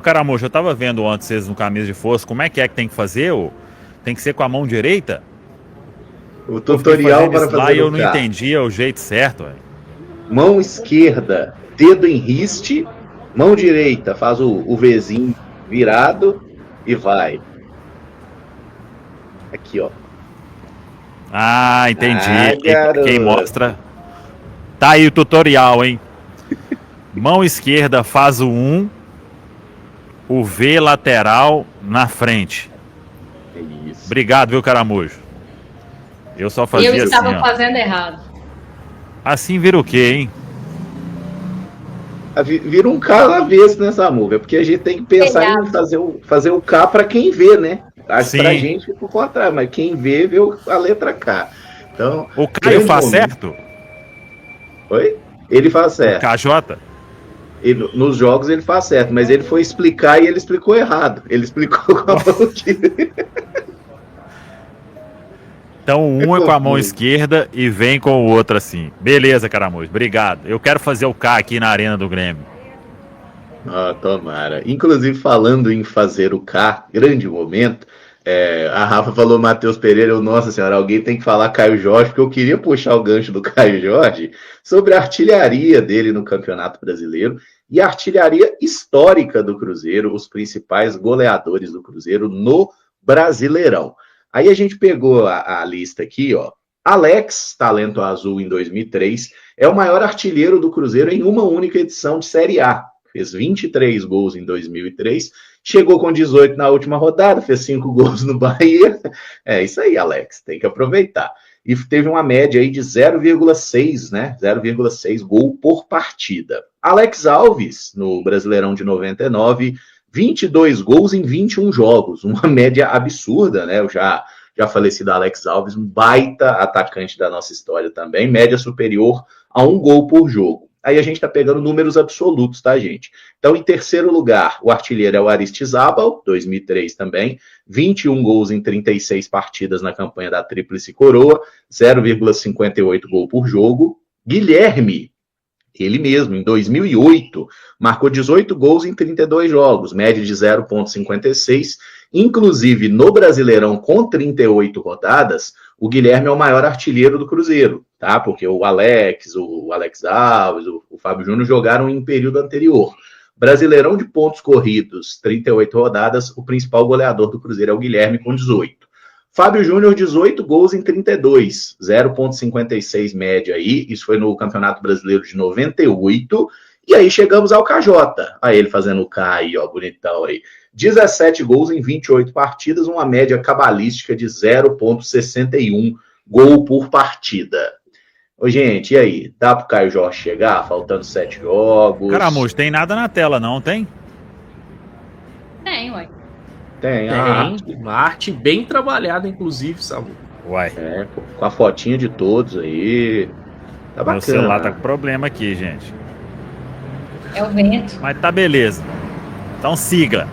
Caramujo, eu tava vendo antes vocês no camisa de força, como é que tem que fazer? Tem que ser com a mão direita? O Eu fiquei tutorial fazendo para isso lá e fazer eu o não K. entendia o jeito certo, velho. Mão esquerda, dedo em riste. Mão direita, faz o Vzinho virado e vai. Aqui, ó. Ah, Ah, entendi. E pra quem garoto. mostra, tá aí o tutorial, hein? Mão esquerda faz o 1, o V lateral na frente. É isso. Obrigado, viu, Caramujo? Eu só Eu fazia assim, estava ó. fazendo errado. Assim vira o quê, hein? Vira um K na vez nessa música, porque a gente tem que pensar em Telhado. fazer o K para quem vê, né? Pra Sim. gente fica o contrário, mas quem vê a letra K. Então, O Caio grande faz momento. certo? Oi? Ele faz O certo. KJ? Nos jogos ele faz certo, mas ele foi explicar e ele explicou errado. Ele explicou com a mão direita. Então É um é com a mão confuso. esquerda e vem com o outro assim. Beleza, Caramujo, obrigado. Eu quero fazer o K aqui na arena do Grêmio. Ah, tomara. Inclusive, falando em fazer o K, grande momento. A Rafa falou Matheus Pereira, nossa senhora, alguém tem que falar Caio Jorge, porque eu queria puxar o gancho do Caio Jorge sobre a artilharia dele no Campeonato Brasileiro e a artilharia histórica do Cruzeiro, os principais goleadores do Cruzeiro no Brasileirão. Aí a gente pegou a lista aqui, ó. Alex, talento azul em 2003, é o maior artilheiro do Cruzeiro em uma única edição de Série A. Fez 23 gols em 2003, chegou com 18 na última rodada, fez 5 gols no Bahia. É isso aí, Alex, tem que aproveitar. E teve uma média aí de 0,6, né? 0,6 gol por partida. Alex Alves, no Brasileirão de 99, 22 gols em 21 jogos, uma média absurda, né? Eu já falecido Alex Alves, um baita atacante da nossa história também, média superior a 1 gol por jogo. Aí a gente está pegando números absolutos, tá, gente? Então, em terceiro lugar, o artilheiro é o Aristizábal, 2003 também, 21 gols em 36 partidas na campanha da Tríplice Coroa, 0,58 gol por jogo. Guilherme, ele mesmo, em 2008, marcou 18 gols em 32 jogos, média de 0,56. Inclusive, no Brasileirão, com 38 rodadas, o Guilherme é o maior artilheiro do Cruzeiro, tá? Porque o Alex Alves, o Fábio Júnior jogaram em período anterior. Brasileirão de pontos corridos, 38 rodadas, o principal goleador do Cruzeiro é o Guilherme, com 18. Fábio Júnior, 18 gols em 32, 0,56 média aí. Isso foi no Campeonato Brasileiro de 98. E aí chegamos ao KJ. Aí ele fazendo o K aí, ó, bonitão aí. 17 gols em 28 partidas, uma média cabalística de 0,61 gol por partida. Ô, gente, e aí? Dá pro Caio Jorge chegar? Faltando 7 jogos. Caramujo, tem nada na tela não, tem? Tem, ué. Tem, Tem uma arte bem trabalhada, inclusive, Samu. Uai, com a fotinha de todos aí. Tá bacana. meu celular tá com problema aqui, gente. É o vento. Mas tá beleza. Então siga.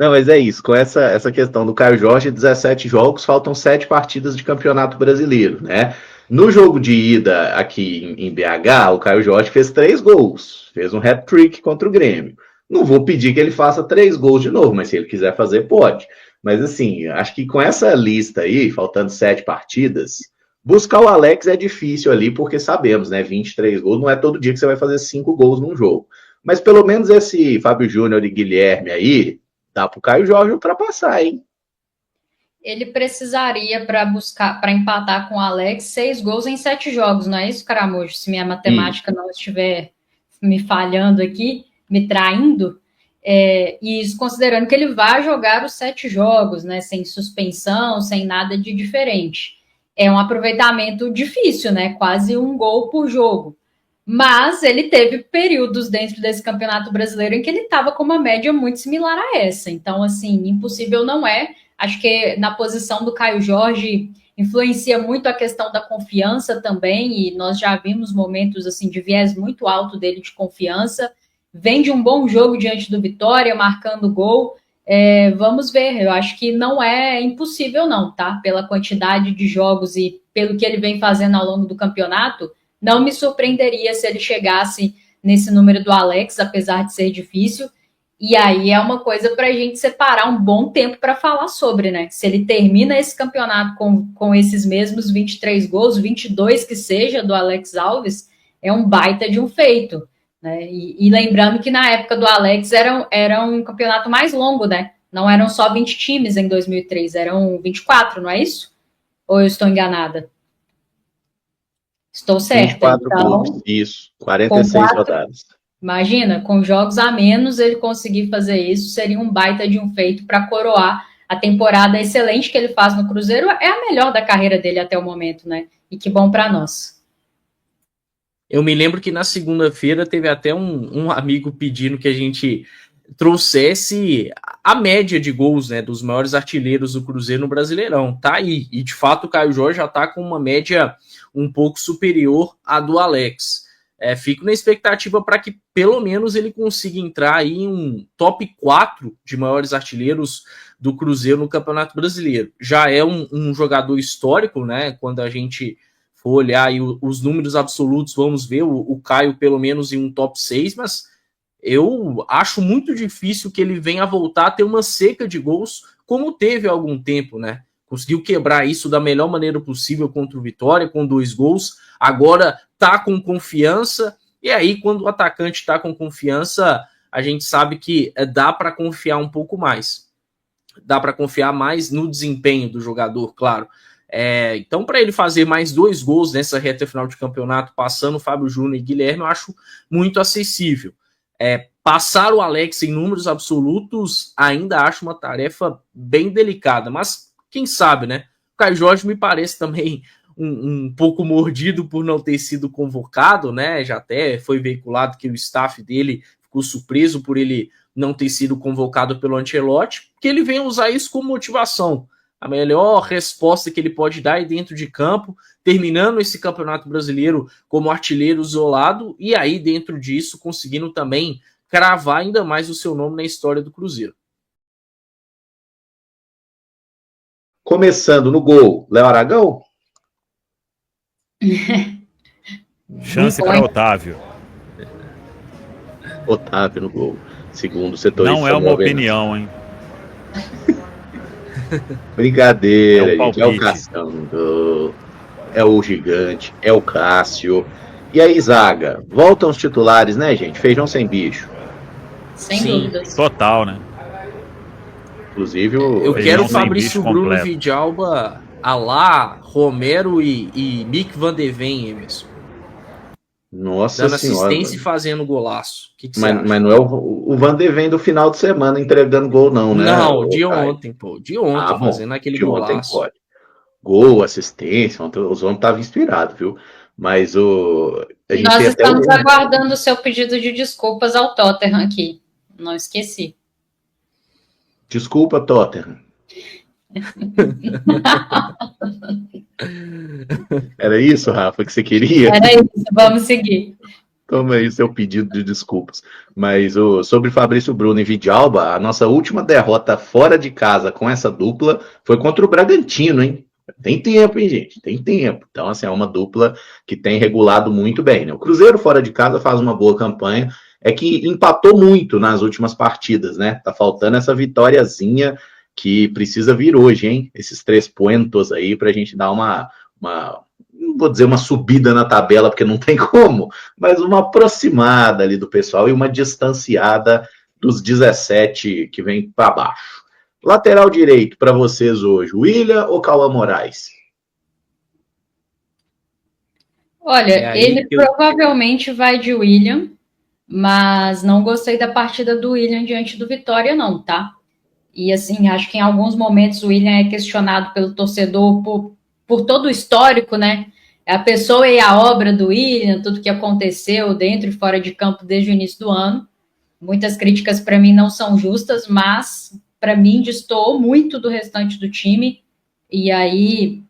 Não, mas é isso. Com essa questão do Caio Jorge, 17 jogos, faltam 7 partidas de Campeonato Brasileiro, né? No jogo de ida aqui em BH, o Caio Jorge fez 3 gols. Fez um hat-trick contra o Grêmio. Não vou pedir que ele faça 3 gols de novo, mas se ele quiser fazer, pode. Mas assim, acho que com essa lista aí, faltando 7 partidas, buscar o Alex é difícil ali, porque sabemos, né? 23 gols, não é todo dia que você vai fazer 5 gols num jogo. Mas pelo menos esse Fábio Júnior e Guilherme aí, dá pro Caio Jorge ultrapassar, hein? Ele precisaria para empatar com o Alex 6 gols em 7 jogos, não é isso, Caramujo? Se minha matemática não estiver me falhando aqui, me traindo, e isso considerando que ele vai jogar os 7 jogos, né? Sem suspensão, sem nada de diferente. É um aproveitamento difícil, né? Quase 1 gol por jogo. Mas ele teve períodos dentro desse Campeonato Brasileiro em que ele estava com uma média muito similar a essa. Então, assim, impossível não é. Acho que na posição do Caio Jorge influencia muito a questão da confiança também, e nós já vimos momentos assim de viés muito alto dele de confiança. Vem de um bom jogo diante do Vitória, marcando gol. Vamos ver, eu acho que não é impossível não, tá? Pela quantidade de jogos e pelo que ele vem fazendo ao longo do campeonato, não me surpreenderia se ele chegasse nesse número do Alex, apesar de ser difícil. E aí é uma coisa para a gente separar um bom tempo para falar sobre, né? Se ele termina esse campeonato com esses mesmos 23 gols, 22 que seja, do Alex Alves, é um baita de um feito, né? E lembrando que na época do Alex era um campeonato mais longo, né? Não eram só 20 times em 2003, eram 24, não é isso? Ou eu estou enganada? Estou certa. 24 então, clubes, isso, 46 rodadas. Imagina, com jogos a menos, ele conseguir fazer isso, seria um baita de um feito para coroar a temporada excelente que ele faz no Cruzeiro. É a melhor da carreira dele até o momento, né? E que bom para nós. Eu me lembro que na segunda-feira teve até um amigo pedindo que a gente trouxesse a média de gols, né, dos maiores artilheiros do Cruzeiro no Brasileirão. Tá aí. E de fato o Caio Jorge já tá com uma média um pouco superior à do Alex. Fico na expectativa para que pelo menos ele consiga entrar aí em um top 4 de maiores artilheiros do Cruzeiro no Campeonato Brasileiro. Já é um jogador histórico, né? Quando a gente for olhar aí os números absolutos, vamos ver o Caio pelo menos em um top 6, mas eu acho muito difícil que ele venha a voltar a ter uma seca de gols como teve há algum tempo, né? Conseguiu quebrar isso da melhor maneira possível contra o Vitória, com 2 gols. Agora tá com confiança. E aí, quando o atacante tá com confiança, a gente sabe que dá para confiar um pouco mais. Dá para confiar mais no desempenho do jogador, claro. Então, para ele fazer mais 2 gols nessa reta final de campeonato, passando Fábio Júnior e Guilherme, eu acho muito acessível. Passar o Alex em números absolutos, ainda acho uma tarefa bem delicada, mas quem sabe, né? O Caio Jorge me parece também um pouco mordido por não ter sido convocado, né? Já até foi veiculado que o staff dele ficou surpreso por ele não ter sido convocado pelo Ancelotti, que ele vem usar isso como motivação. A melhor resposta que ele pode dar é dentro de campo, terminando esse Campeonato Brasileiro como artilheiro isolado, e aí dentro disso conseguindo também cravar ainda mais o seu nome na história do Cruzeiro. Começando no gol, Léo Aragão? Chance para Otávio. Otávio no gol. Segundo o setorista. Não é uma opinião, hein? Brincadeira, É o gente. É o Cação, é o Gigante, é o Cássio. E aí, zaga? Voltam os titulares, né, gente? Feijão sem bicho. Sem dúvidas. Total, né? Inclusive, eu quero o Fabrício Bruno completo. Vidalba, Alá, Romero e Mick Van de Ven, Emerson. Nossa dando senhora. Assistência e fazendo golaço. O que você mas, acha? mas não é o Van de Ven do final de semana entregando gol, não, né? Não, de ontem, pô. De ontem, fazendo aquele de ontem golaço. pode. Gol, assistência, os homens estavam inspirados, viu? Mas a gente Nós tem estamos até aguardando o seu pedido de desculpas ao Tottenham aqui. Não esqueci. Desculpa, Tottenham. Era isso, Rafa, que você queria? Era isso, vamos seguir. Toma aí seu pedido de desculpas. Mas sobre Fabrício Bruno e Vidalba, a nossa última derrota fora de casa com essa dupla foi contra o Bragantino, hein? Tem tempo, hein, gente? Tem tempo. Então, assim, é uma dupla que tem regulado muito bem, né? O Cruzeiro fora de casa faz uma boa campanha, é que empatou muito nas últimas partidas, né? Tá faltando essa vitóriazinha que precisa vir hoje, hein? Esses 3 pontos aí pra gente dar uma não vou dizer uma subida na tabela, porque não tem como, mas uma aproximada ali do pessoal e uma distanciada dos 17 que vem para baixo. Lateral direito para vocês hoje, William ou Cauã Moraes? Olha, ele provavelmente vai de William, mas não gostei da partida do William diante do Vitória, não, tá? E assim, acho que em alguns momentos o William é questionado pelo torcedor por todo o histórico, né? A pessoa e a obra do William, tudo que aconteceu dentro e fora de campo desde o início do ano. Muitas críticas para mim não são justas, mas para mim destoou muito do restante do time. E aí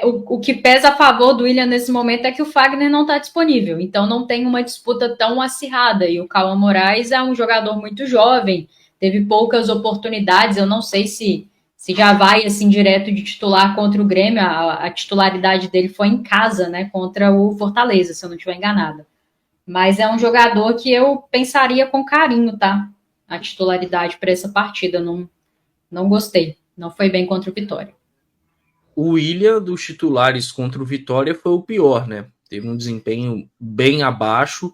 o que pesa a favor do William nesse momento é que o Fagner não está disponível. Então não tem uma disputa tão acirrada. E o Cauã Moraes é um jogador muito jovem, teve poucas oportunidades. Eu não sei se já vai assim direto de titular contra o Grêmio. A titularidade dele foi em casa, né, contra o Fortaleza, se eu não estiver enganada. Mas é um jogador que eu pensaria com carinho, tá? A titularidade para essa partida. Não gostei. Não foi bem contra o Vitória. O William, dos titulares contra o Vitória, foi o pior, né? Teve um desempenho bem abaixo.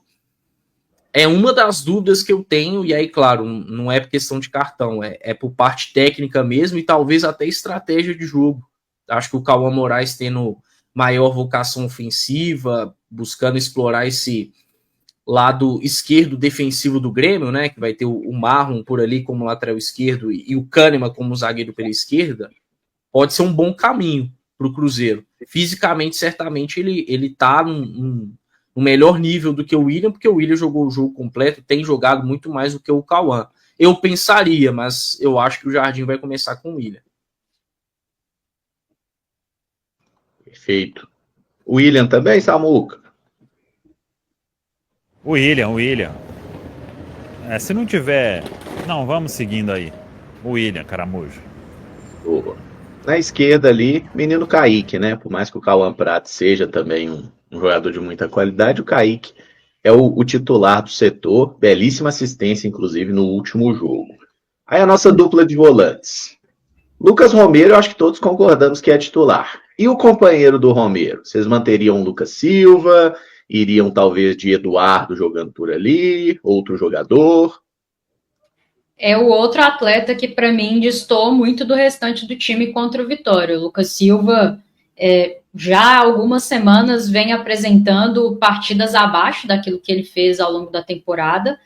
É uma das dúvidas que eu tenho, e aí, claro, não é por questão de cartão, é por parte técnica mesmo e talvez até estratégia de jogo. Acho que o Cauã Moraes tendo maior vocação ofensiva, buscando explorar esse lado esquerdo defensivo do Grêmio, né? Que vai ter o Marlon por ali como lateral esquerdo e o Kahneman como zagueiro pela esquerda. Pode ser um bom caminho para o Cruzeiro. Fisicamente, certamente, ele tá num melhor nível do que o William, porque o William jogou o jogo completo, tem jogado muito mais do que o Cauã. Eu pensaria, mas eu acho que o Jardim vai começar com o William. Perfeito. O William também, Samuca? O William. Se não tiver... Não, vamos seguindo aí. O William, Caramujo. Boa. Na esquerda ali, menino Kaique, né? Por mais que o Cauã Prato seja também um jogador de muita qualidade, o Kaique é o titular do setor. Belíssima assistência, inclusive, no último jogo. Aí a nossa dupla de volantes. Lucas Romero, eu acho que todos concordamos que é titular. E o companheiro do Romero? Vocês manteriam o Lucas Silva? Iriam talvez de Eduardo jogando por ali? Outro jogador? É o outro atleta que, para mim, destoou muito do restante do time contra o Vitória. O Lucas Silva, já há algumas semanas, vem apresentando partidas abaixo daquilo que ele fez ao longo da temporada.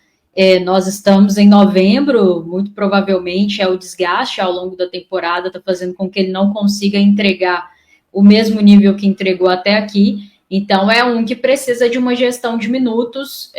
Nós estamos em novembro, muito provavelmente o desgaste ao longo da temporada está fazendo com que ele não consiga entregar o mesmo nível que entregou até aqui. Então, é um que precisa de uma gestão de minutos.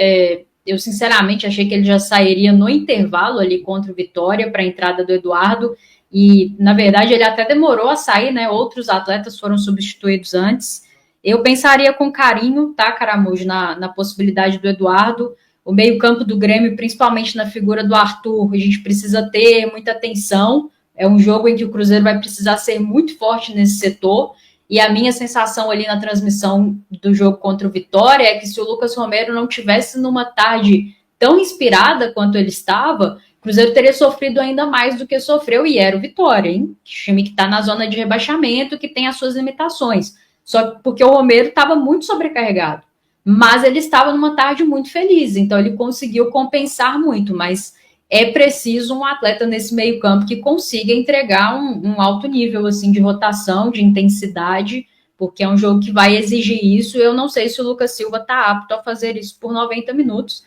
Eu, sinceramente, achei que ele já sairia no intervalo ali contra o Vitória para a entrada do Eduardo. E, na verdade, ele até demorou a sair, né? Outros atletas foram substituídos antes. Eu pensaria com carinho, tá, Caramujo, na possibilidade do Eduardo. O meio-campo do Grêmio, principalmente na figura do Arthur, a gente precisa ter muita atenção. É um jogo em que o Cruzeiro vai precisar ser muito forte nesse setor. E a minha sensação ali na transmissão do jogo contra o Vitória é que se o Lucas Romero não tivesse numa tarde tão inspirada quanto ele estava, o Cruzeiro teria sofrido ainda mais do que sofreu, e era o Vitória, hein? Time que está na zona de rebaixamento, que tem as suas limitações. Só porque o Romero estava muito sobrecarregado. Mas ele estava numa tarde muito feliz, então ele conseguiu compensar muito, mas é preciso um atleta nesse meio campo que consiga entregar um alto nível assim, de rotação, de intensidade, porque é um jogo que vai exigir isso. Eu não sei se o Lucas Silva está apto a fazer isso por 90 minutos.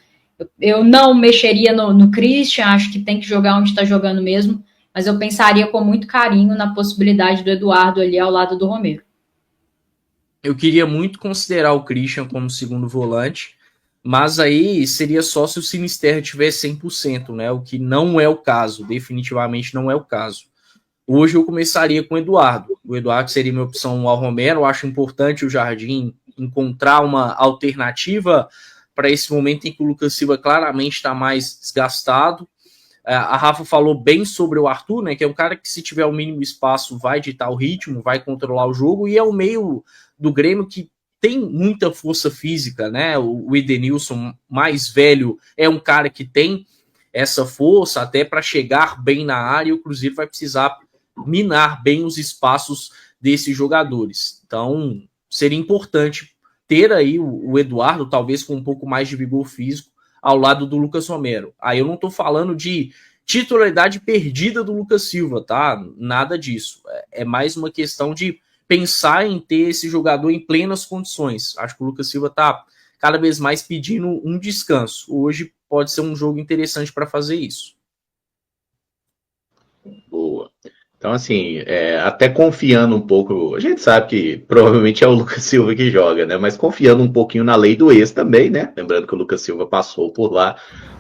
Eu não mexeria no Christian, acho que tem que jogar onde está jogando mesmo, mas eu pensaria com muito carinho na possibilidade do Eduardo ali ao lado do Romero. Eu queria muito considerar o Christian como segundo volante, mas aí seria só se o Sinisterra tivesse 100%, né? O que não é o caso, definitivamente não é o caso. Hoje eu começaria com o Eduardo. O Eduardo seria minha opção ao Romero. Eu acho importante o Jardim encontrar uma alternativa para esse momento em que o Lucas Silva claramente está mais desgastado. A Rafa falou bem sobre o Arthur, né? Que é um cara que, se tiver o mínimo espaço, vai ditar o ritmo, vai controlar o jogo, e é o meio do Grêmio que tem muita força física, né? O Edenilson, mais velho, é um cara que tem essa força até para chegar bem na área, e o Cruzeiro vai precisar minar bem os espaços desses jogadores. Então, seria importante ter aí o Eduardo, talvez com um pouco mais de vigor físico, ao lado do Lucas Romero. Aí eu não estou falando de titularidade perdida do Lucas Silva, tá? Nada disso. É mais uma questão de pensar em ter esse jogador em plenas condições. Acho que o Lucas Silva está cada vez mais pedindo um descanso. Hoje pode ser um jogo interessante para fazer isso. Boa. Então, assim, até confiando um pouco, a gente sabe que provavelmente é o Lucas Silva que joga, né? Mas confiando um pouquinho na lei do ex também, né? Lembrando que o Lucas Silva passou por lá.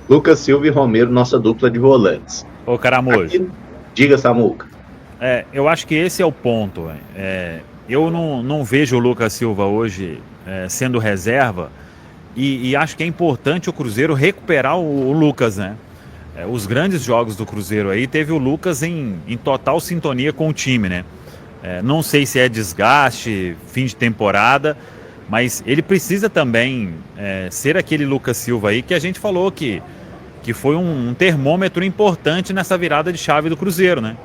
Lucas Silva e Romero, nossa dupla de volantes. Ô, Caramujo. Diga, Samuca. Eu acho que esse é o ponto. Eu não vejo o Lucas Silva hoje sendo reserva, e acho que é importante o Cruzeiro recuperar o Lucas, né? Os grandes jogos do Cruzeiro aí teve o Lucas em total sintonia com o time, né? Não sei se é desgaste, fim de temporada, Mas ele precisa também ser aquele Lucas Silva aí que a gente falou que foi um termômetro importante nessa virada de chave do Cruzeiro, né?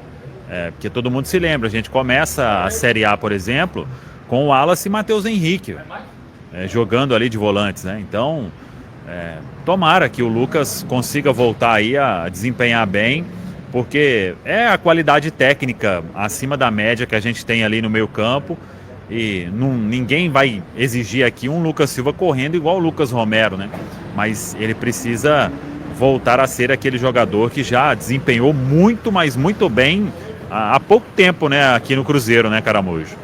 Porque todo mundo se lembra, a gente começa a Série A, por exemplo, com o Wallace e Matheus Henrique jogando ali de volantes, né? Então, tomara que o Lucas consiga voltar aí a desempenhar bem, porque é a qualidade técnica acima da média que a gente tem ali no meio campo, e ninguém vai exigir aqui um Lucas Silva correndo igual o Lucas Romero, né? Mas ele precisa voltar a ser aquele jogador que já desempenhou muito, mas muito bem há pouco tempo, né, aqui no Cruzeiro, né, Caramujo?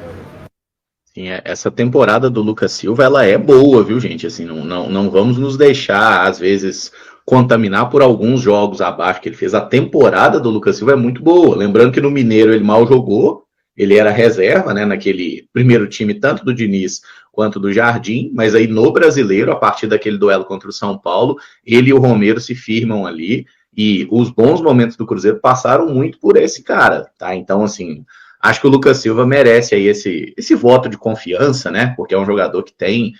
Sim, essa temporada do Lucas Silva, ela é boa, viu, gente? Assim, não vamos nos deixar, às vezes, contaminar por alguns jogos abaixo que ele fez. A temporada do Lucas Silva é muito boa. Lembrando que no Mineiro ele mal jogou, ele era reserva, né, naquele primeiro time, tanto do Diniz quanto do Jardim, mas aí no Brasileiro, a partir daquele duelo contra o São Paulo, ele e o Romero se firmam ali, e os bons momentos do Cruzeiro passaram muito por esse cara, tá? Então, assim, acho que o Lucas Silva merece aí esse voto de confiança, né? Porque é um jogador que tem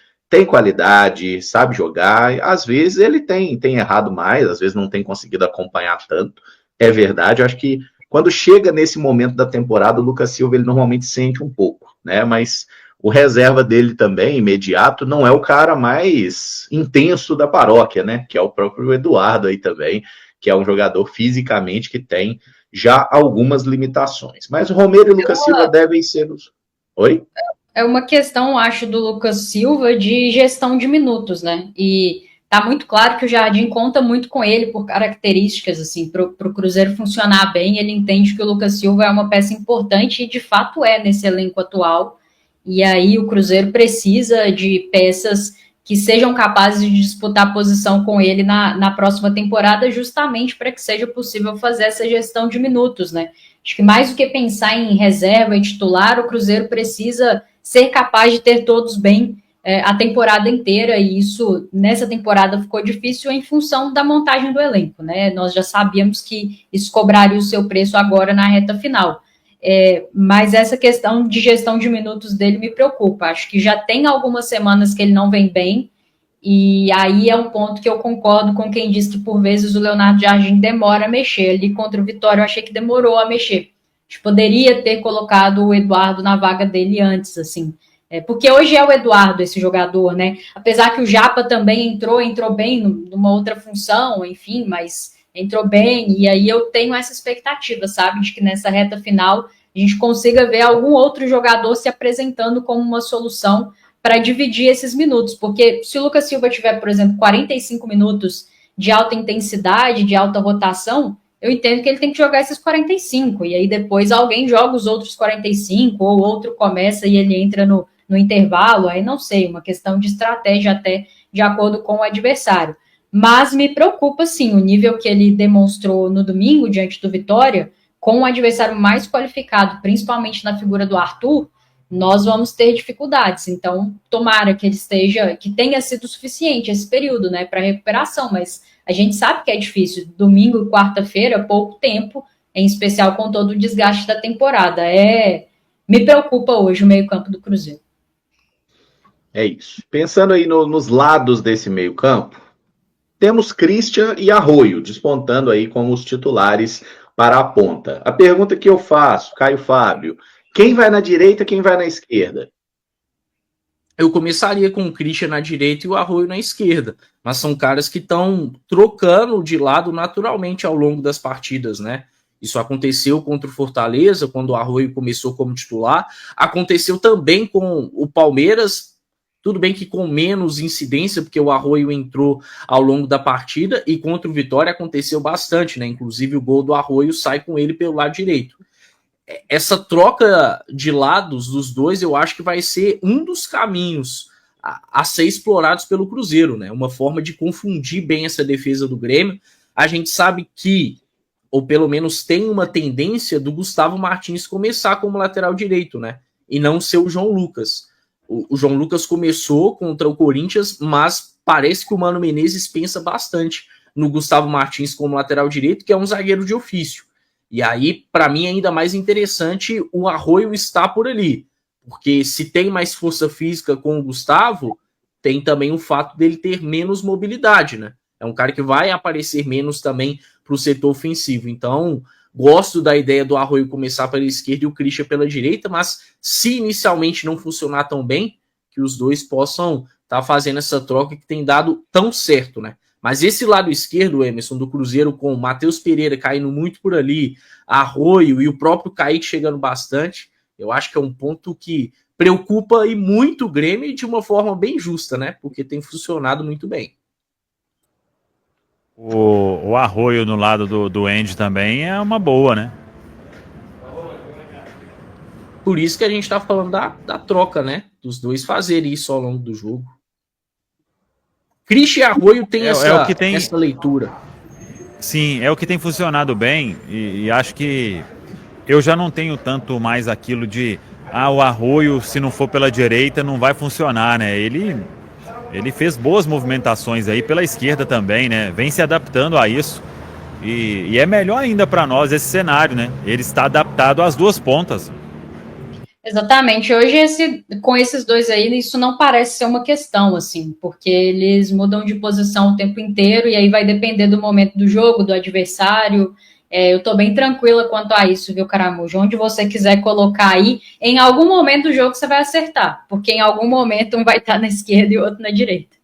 qualidade, sabe jogar, e às vezes ele tem errado mais, às vezes não tem conseguido acompanhar tanto, é verdade. Eu acho que quando chega nesse momento da temporada, o Lucas Silva ele normalmente sente um pouco, né? Mas o reserva dele também, imediato, não é o cara mais intenso da paróquia, né? Que é o próprio Eduardo aí também, que é um jogador fisicamente que tem já algumas limitações. Mas o Romero e o Lucas Silva devem ser os... Oi? É uma questão, acho, do Lucas Silva de gestão de minutos, né? E tá muito claro que o Jardim conta muito com ele por características, assim, para o Cruzeiro funcionar bem. Ele entende que o Lucas Silva é uma peça importante e de fato é nesse elenco atual. E aí o Cruzeiro precisa de peças que sejam capazes de disputar posição com ele na próxima temporada, justamente para que seja possível fazer essa gestão de minutos, né? Acho que mais do que pensar em reserva e titular, o Cruzeiro precisa ser capaz de ter todos bem a temporada inteira, e isso nessa temporada ficou difícil em função da montagem do elenco, né? Nós já sabíamos que isso cobraria o seu preço agora na reta final. Mas essa questão de gestão de minutos dele me preocupa. Acho que já tem algumas semanas que ele não vem bem, e aí é um ponto que eu concordo com quem diz que por vezes o Leonardo Jardim demora a mexer. Ali contra o Vitória eu achei que demorou a mexer. A gente poderia ter colocado o Eduardo na vaga dele antes, assim. Porque hoje é o Eduardo esse jogador, né? Apesar que o Japa também entrou bem numa outra função, enfim, mas entrou bem, e aí eu tenho essa expectativa, sabe, de que nessa reta final a gente consiga ver algum outro jogador se apresentando como uma solução para dividir esses minutos, porque se o Lucas Silva tiver, por exemplo, 45 minutos de alta intensidade, de alta rotação, eu entendo que ele tem que jogar esses 45, e aí depois alguém joga os outros 45, ou outro começa e ele entra no intervalo, aí não sei, uma questão de estratégia até de acordo com o adversário. Mas me preocupa, sim, o nível que ele demonstrou no domingo, diante do Vitória, com um adversário mais qualificado, principalmente na figura do Arthur, nós vamos ter dificuldades. Então, tomara que ele que tenha sido suficiente esse período, né, para recuperação, mas a gente sabe que é difícil. Domingo e quarta-feira, pouco tempo, em especial com todo o desgaste da temporada. Me preocupa hoje o meio-campo do Cruzeiro. É isso. Pensando aí nos lados desse meio-campo, temos Christian e Arroio despontando aí como os titulares para a ponta. A pergunta que eu faço, Caio Fábio, quem vai na direita, quem vai na esquerda? Eu começaria com o Christian na direita e o Arroio na esquerda, mas são caras que estão trocando de lado naturalmente ao longo das partidas, né? Isso aconteceu contra o Fortaleza, quando o Arroio começou como titular, aconteceu também com o Palmeiras, tudo bem que com menos incidência, porque o Arroio entrou ao longo da partida, e contra o Vitória aconteceu bastante, né? Inclusive o gol do Arroio sai com ele pelo lado direito. Essa troca de lados dos dois, eu acho que vai ser um dos caminhos a ser explorados pelo Cruzeiro, né? Uma forma de confundir bem essa defesa do Grêmio. A gente sabe que, ou pelo menos tem uma tendência do Gustavo Martins começar como lateral direito, né? E não ser o João Lucas. O João Lucas começou contra o Corinthians, mas parece que o Mano Menezes pensa bastante no Gustavo Martins como lateral direito, que é um zagueiro de ofício. E aí, para mim, é ainda mais interessante o Arroio estar por ali, Porque se tem mais força física com o Gustavo, tem também o fato dele ter menos mobilidade, né? É um cara que vai aparecer menos também para o setor ofensivo. Então, gosto da ideia do Arroio começar pela esquerda e o Christian pela direita, mas se inicialmente não funcionar tão bem, que os dois possam estar fazendo essa troca que tem dado tão certo, né? Mas esse lado esquerdo, Emerson, do Cruzeiro, com o Matheus Pereira caindo muito por ali, Arroio e o próprio Kaique chegando bastante, eu acho que é um ponto que preocupa e muito o Grêmio de uma forma bem justa, né? Porque tem funcionado muito bem. O Arroio no lado do Andy também é uma boa, né? Por isso que a gente tá falando da troca, né? Dos dois fazerem isso ao longo do jogo. Christian e Arroio tem essa leitura. Sim, é o que tem funcionado bem e acho que eu já não tenho tanto mais aquilo de o Arroio, se não for pela direita, não vai funcionar, né? Ele fez boas movimentações aí pela esquerda também, né? Vem se adaptando a isso. E é melhor ainda para nós esse cenário, né? Ele está adaptado às duas pontas. Exatamente. Hoje, com esses dois aí, isso não parece ser uma questão, assim, porque eles mudam de posição o tempo inteiro e aí vai depender do momento do jogo, do adversário. Eu tô bem tranquila quanto a isso, viu, Caramujo? Onde você quiser colocar aí, em algum momento do jogo você vai acertar, porque em algum momento um vai estar na esquerda e o outro na direita.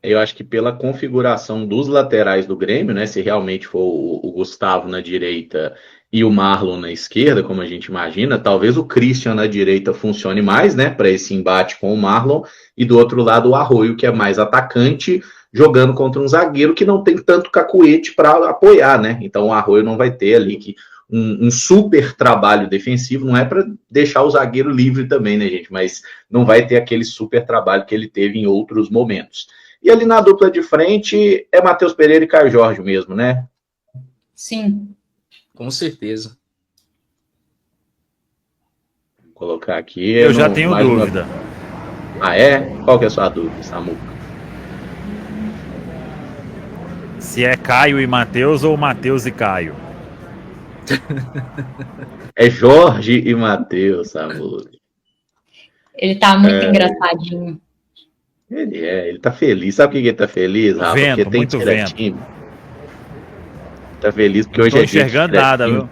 Eu acho que pela configuração dos laterais do Grêmio, né, se realmente for o Gustavo na direita e o Marlon na esquerda, como a gente imagina, talvez o Christian na direita funcione mais, né, para esse embate com o Marlon, e do outro lado o Arroio, que é mais atacante, jogando contra um zagueiro que não tem tanto cacuete para apoiar, né? Então o Arroio não vai ter ali um super trabalho defensivo, não é para deixar o zagueiro livre também, né, gente? Mas não vai ter aquele super trabalho que ele teve em outros momentos. E ali na dupla de frente é Matheus Pereira e Caio Jorge mesmo, né? Sim. Com certeza. Vou colocar aqui. Eu já tenho dúvida. É? Qual que é a sua dúvida, Samuca? Se é Caio e Matheus ou Matheus e Caio? É Jorge e Matheus, Samuca. Ele tá muito engraçadinho. Ele tá feliz. Sabe por que ele tá feliz, Rafa? Vento, porque tem muito vento. time. Tá feliz porque Não hoje tô é dia de enxergando nada, viu?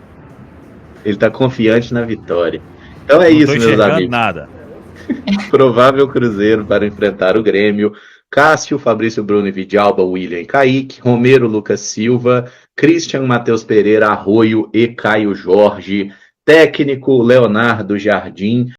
Ele tá confiante na vitória. Então é Não isso, tô meus enxergando amigos. nada. Provável Cruzeiro para enfrentar o Grêmio. Cássio, Fabrício, Bruno e Vidalba, William e Kaique, Romero, Lucas Silva, Christian, Matheus Pereira, Arroio e Caio Jorge. Técnico, Leonardo Jardim.